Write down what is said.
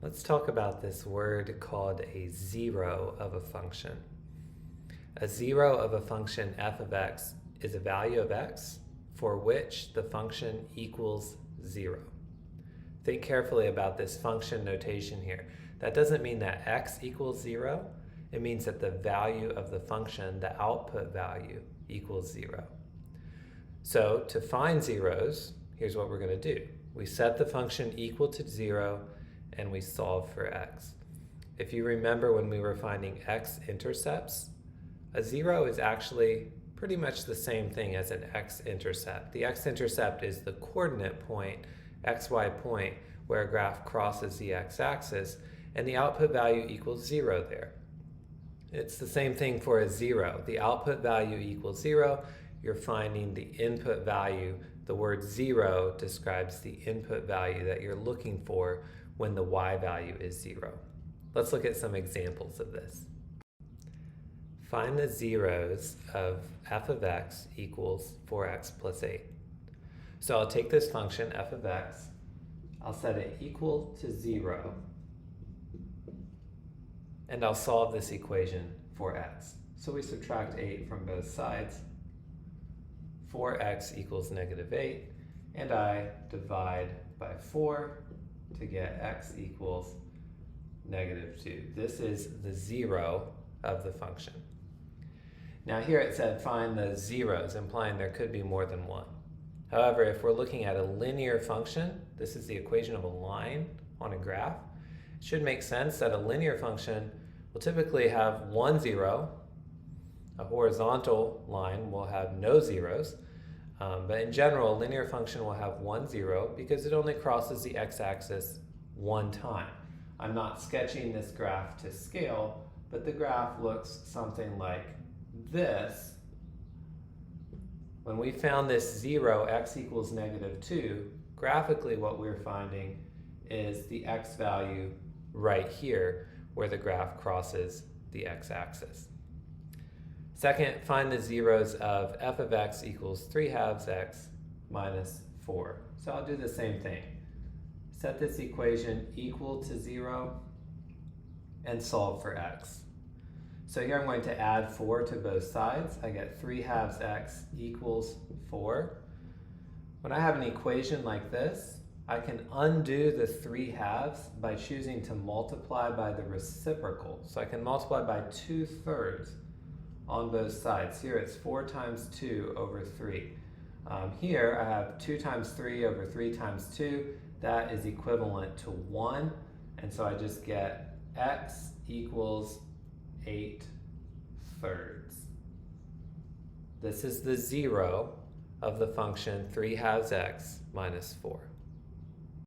Let's talk about this word called a zero of a function. A zero of a function f of x is a value of x for which the function equals 0. Think carefully about this function notation here. That doesn't mean that x equals 0. It means that the value of the function, the output value, equals 0. So to find zeros, here's what we're going to do. We set the function equal to 0 and we solve for x. If you remember when we were finding x-intercepts, a 0 is actually pretty much the same thing as an x-intercept. The x-intercept is the coordinate point, xy point, where a graph crosses the x-axis, and the output value equals 0 there. It's the same thing for a 0. The output value equals 0. You're finding the input value. The word 0 describes the input value that you're looking for when the y value is 0. Let's look at some examples of this. Find the zeros of f of x equals 4x plus 8. So I'll take this function f of x, I'll set it equal to 0, and I'll solve this equation for x. So we subtract 8 from both sides. 4x equals negative 8, and I divide by 4 to get x equals negative 2. This is the zero of the function. Now here it said find the zeros, implying there could be more than one. However, if we're looking at a linear function, this is the equation of a line on a graph, it should make sense that a linear function will typically have one zero. A horizontal line will have no zeros. But in general, a linear function will have 1, 0 because it only crosses the x-axis one time. I'm not sketching this graph to scale, but the graph looks something like this. When we found this 0, x equals negative 2, graphically what we're finding is the x value right here where the graph crosses the x-axis. Second, find the zeros of f of x equals 3/2 x minus 4. So I'll do the same thing. Set this equation equal to 0 and solve for x. So here I'm going to add 4 to both sides. I get 3/2 x equals 4. When I have an equation like this, I can undo the 3/2 by choosing to multiply by the reciprocal. So I can multiply by 2/3 on both sides. Here it's 4 times 2 over 3. Here I have 2 times 3 over 3 times 2. That is equivalent to 1. And so I just get x equals 8/3. This is the zero of the function 3/2 x minus 4.